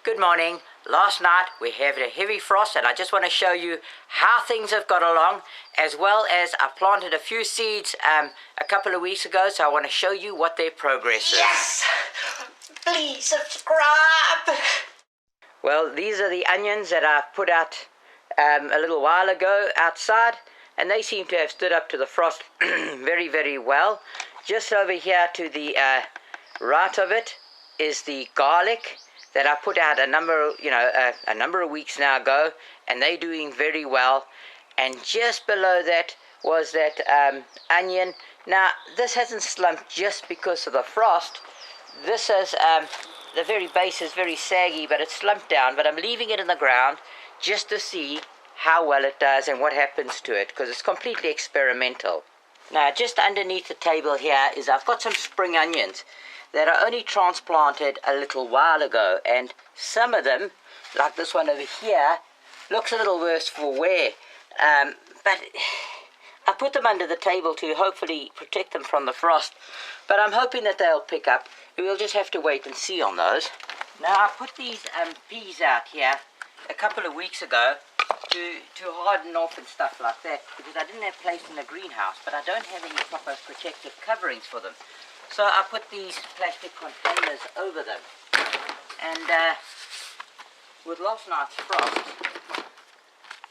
Good morning. Last night we had a heavy frost and I just want to show you how things have got along, as well as I planted a few seeds a couple of weeks ago, so I want to show you what their progress is. Yes! Please subscribe! Well, these are the onions that I put out a little while ago outside, and they seem to have stood up to the frost very, very well. Just over here to the right of it is the garlic that I put out a number of weeks now ago, and they're doing very well. And just below that was that onion. Now, this hasn't slumped just because of the frost. This is, the very base is very saggy, but it's slumped down, but I'm leaving it in the ground just to see how well it does and what happens to it, because it's completely experimental. Now, just underneath the table here is I've got some spring onions that are only transplanted a little while ago, and some of them, like this one over here, looks a little worse for wear, but I put them under the table to hopefully protect them from the frost, but I'm hoping that they'll pick up. We'll just have to wait and see on those. Now, I put these peas out here a couple of weeks ago to harden off and stuff like that, because I didn't have place in the greenhouse, but I don't have any proper protective coverings for them. So I put these plastic containers over them, and with last night's frost,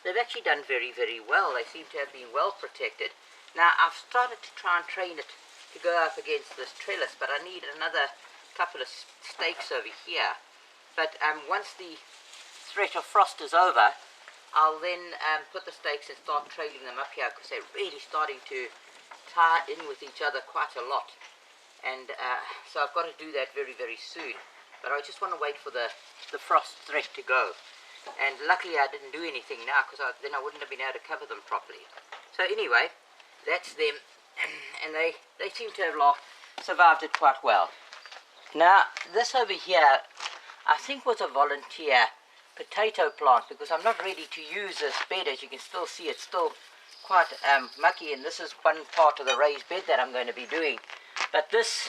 they've actually done very, very well. They seem to have been well protected. Now, I've started to try and train it to go up against this trellis, but I need another couple of stakes over here. But once the threat of frost is over, I'll then put the stakes and start trailing them up here, because they're really starting to tie in with each other quite a lot. And so I've got to do that very, very soon. But I just want to wait for the frost threat to go. And luckily I didn't do anything now, because then I wouldn't have been able to cover them properly. So anyway, that's them. And they seem to have survived it quite well. Now, this over here, I think was a volunteer potato plant, because I'm not ready to use this bed. As you can still see, it's still quite mucky, and this is one part of the raised bed that I'm going to be doing. But this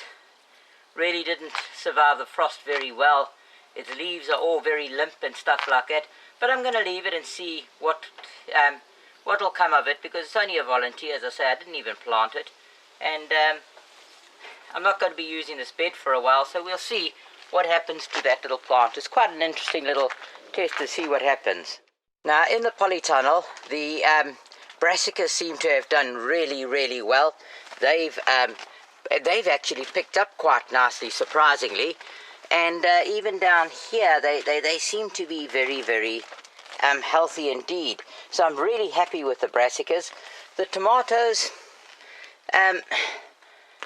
really didn't survive the frost very well. Its leaves are all very limp and stuff like that. But I'm going to leave it and see what'll come of it, because it's only a volunteer. As I say, I didn't even plant it. And I'm not going to be using this bed for a while, so we'll see what happens to that little plant. It's quite an interesting little test to see what happens. Now, in the polytunnel, the brassicas seem to have done really, really well. They've actually picked up quite nicely, surprisingly. And even down here, they seem to be very, very healthy indeed. So I'm really happy with the brassicas. The tomatoes,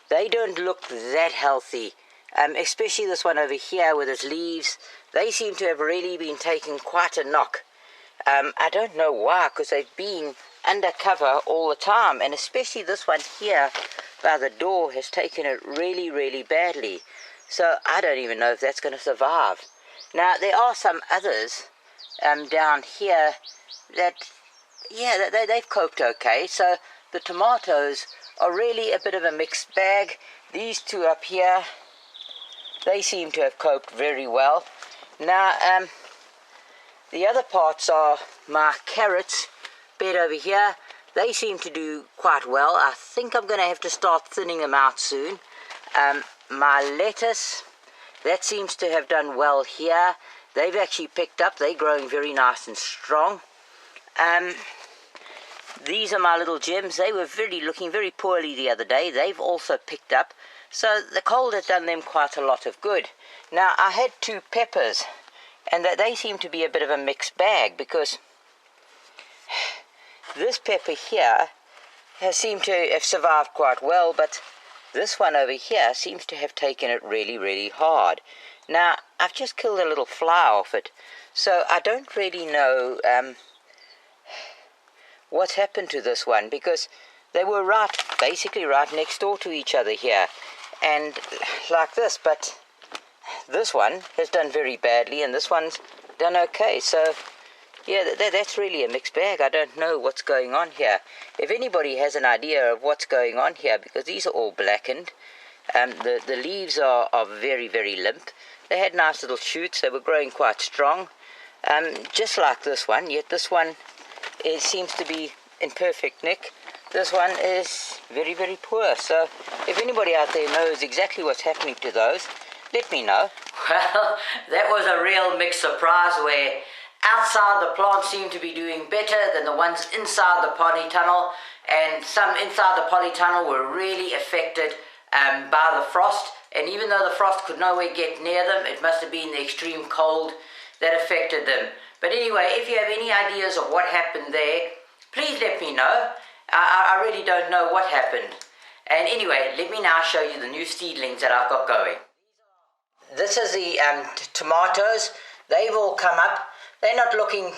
they don't look that healthy. Especially this one over here with its leaves. They seem to have really been taking quite a knock. I don't know why, because they've been undercover all the time. And especially this one here by the door has taken it really, really badly. So I don't even know if that's going to survive. Now, there are some others down here that, yeah, they've coped okay. So the tomatoes are really a bit of a mixed bag. These two up here, they seem to have coped very well. Now, the other parts are my carrots bed over here. They seem to do quite well. I think I'm going to have to start thinning them out soon. My lettuce, that seems to have done well here. They've actually picked up. They're growing very nice and strong. These are my little gems. They were looking very poorly the other day. They've also picked up. So the cold has done them quite a lot of good. Now, I had two peppers, and they seem to be a bit of a mixed bag, because this pepper here has seemed to have survived quite well, but this one over here seems to have taken it really, really hard. Now, I've just killed a little fly off it, so I don't really know what's happened to this one, because they were basically right next door to each other here, and like this, but this one has done very badly, and this one's done okay. So yeah, that's really a mixed bag. I don't know what's going on here. If anybody has an idea of what's going on here, because these are all blackened, the leaves are very, very limp. They had nice little shoots. They were growing quite strong, just like this one. Yet this one seems to be in perfect nick. This one is very, very poor. So if anybody out there knows exactly what's happening to those, let me know. Well, that was a real mixed surprise where outside the plants seem to be doing better than the ones inside the polytunnel, and some inside the polytunnel were really affected by the frost. And even though the frost could nowhere get near them, it must have been the extreme cold that affected them. But anyway, if you have any ideas of what happened there, please let me know. I really don't know what happened. And anyway, let me now show you the new seedlings that I've got going. This is the tomatoes. They've all come up. They're not looking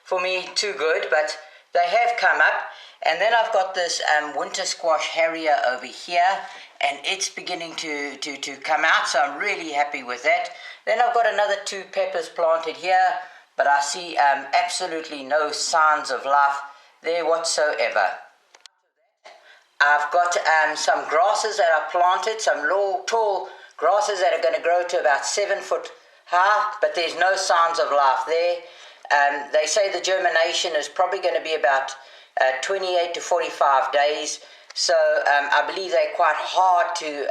for me too good, but they have come up. And then I've got this winter squash harrier over here, and it's beginning to come out, so I'm really happy with that. Then I've got another 2 peppers planted here, but I see absolutely no signs of life there whatsoever. I've got some grasses that I planted, some low, tall grasses that are going to grow to about 7 foot high, but there's no signs of life there. They say the germination is probably going to be about 28 to 45 days, so I believe they're quite hard to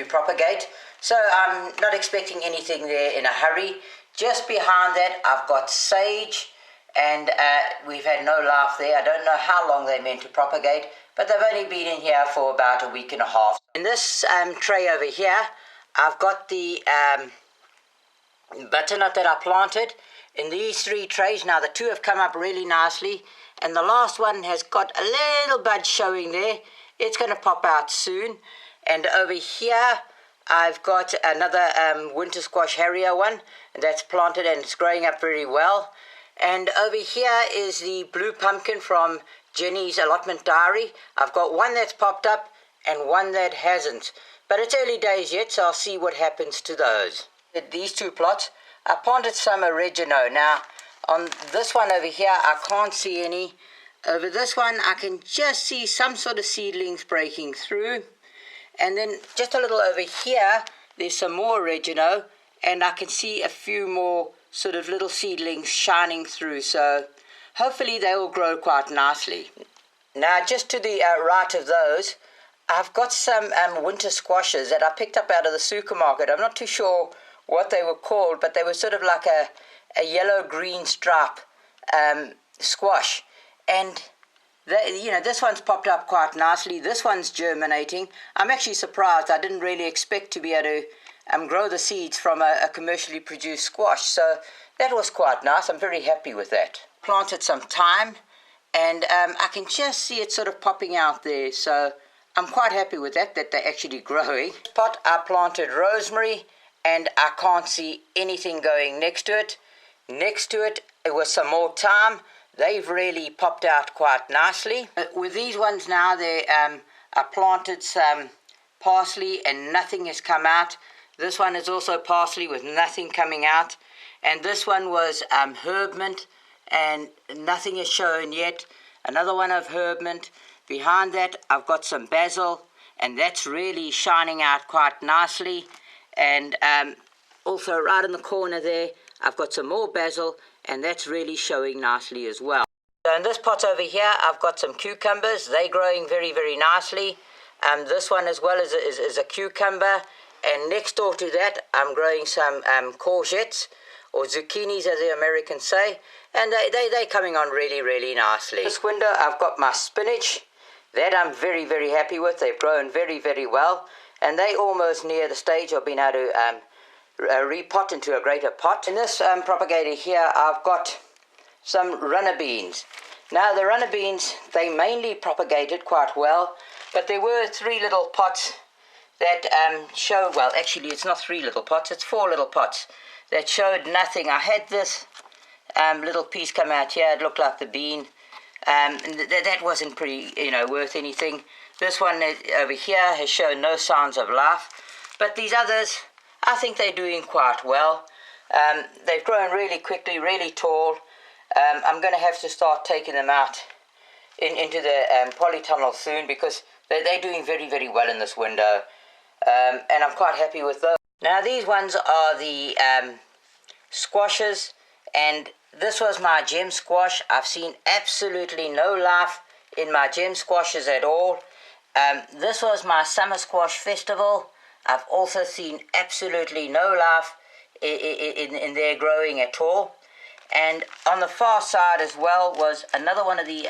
propagate. So I'm not expecting anything there in a hurry. Just behind that, I've got sage, and we've had no life there. I don't know how long they're meant to propagate, but they've only been in here for about a week and a half. In this tray over here, I've got the butternut that I planted in these 3 trays. Now the 2 have come up really nicely, and the last one has got a little bud showing there. It's going to pop out soon. And over here I've got another winter squash harrier one, and that's planted and it's growing up very well. And over here is the blue pumpkin from Jenny's Allotment Diary. I've got one that's popped up and one that hasn't, but it's early days yet, so I'll see what happens to those. These 2 plots, I planted some oregano. Now on this one over here I can't see any. Over this one I can just see some sort of seedlings breaking through, and then just a little over here there's some more oregano, and I can see a few more sort of little seedlings shining through, so hopefully they will grow quite nicely. Now just to the right of those, I've got some winter squashes that I picked up out of the supermarket. I'm not too sure what they were called, but they were sort of like a yellow-green stripe squash. And this one's popped up quite nicely. This one's germinating. I'm actually surprised. I didn't really expect to be able to grow the seeds from a commercially produced squash. So that was quite nice. I'm very happy with that. Planted some thyme, and I can just see it sort of popping out there. So I'm quite happy with that they're actually growing. Pot, I planted rosemary, and I can't see anything going next to it. Next to it, it was some more thyme. They've really popped out quite nicely. With these ones now, I planted some parsley and nothing has come out. This one is also parsley with nothing coming out. And this one was herb mint, and nothing is shown yet. Another one of herb mint. Behind that, I've got some basil, and that's really shining out quite nicely. And also right in the corner there, I've got some more basil, and that's really showing nicely as well. So in this pot over here, I've got some cucumbers. They're growing very, very nicely. This one as well is a cucumber. And next door to that, I'm growing some courgettes, or zucchinis as the Americans say. And they're coming on really, really nicely. This window, I've got my spinach. That I'm very, very happy with. They've grown very, very well. And they almost near the stage of being able to repot into a greater pot. In this propagator here, I've got some runner beans. Now the runner beans, they mainly propagated quite well, but there were 3 little pots that show, well actually it's not 3 little pots, it's 4 little pots that showed nothing. I had this little piece come out here, it looked like the bean, and that wasn't pretty, worth anything. This one over here has shown no signs of life, but these others, I think they're doing quite well. They've grown really quickly, really tall. I'm going to have to start taking them out into the polytunnel soon, because they're doing very, very well in this window. and I'm quite happy with those. Now these ones are the squashes, and this was my gem squash. I've seen absolutely no life in my gem squashes at all. This was my summer squash festival. I've also seen absolutely no life in their growing at all. And on the far side as well was another one of the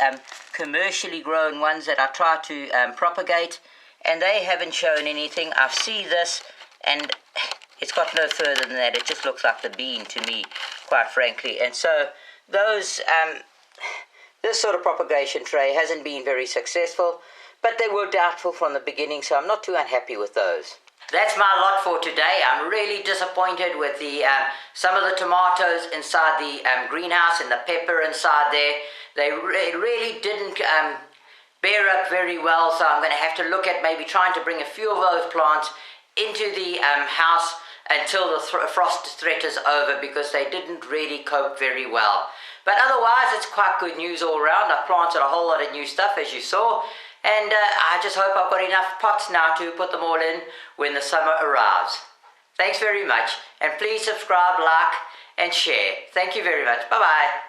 commercially grown ones that I tried to propagate, and they haven't shown anything. I see this, and it's got no further than that. It just looks like the bean to me, quite frankly. And so those this sort of propagation tray hasn't been very successful, but they were doubtful from the beginning, so I'm not too unhappy with those. That's my lot for today. I'm really disappointed with the some of the tomatoes inside the greenhouse and the pepper inside there. They really didn't bear up very well, so I'm going to have to look at maybe trying to bring a few of those plants into the house until the frost threat is over, because they didn't really cope very well. But otherwise, it's quite good news all around. I've planted a whole lot of new stuff, as you saw. And I just hope I've got enough pots now to put them all in when the summer arrives. Thanks very much, and please subscribe, like, and share. Thank you very much. Bye-bye.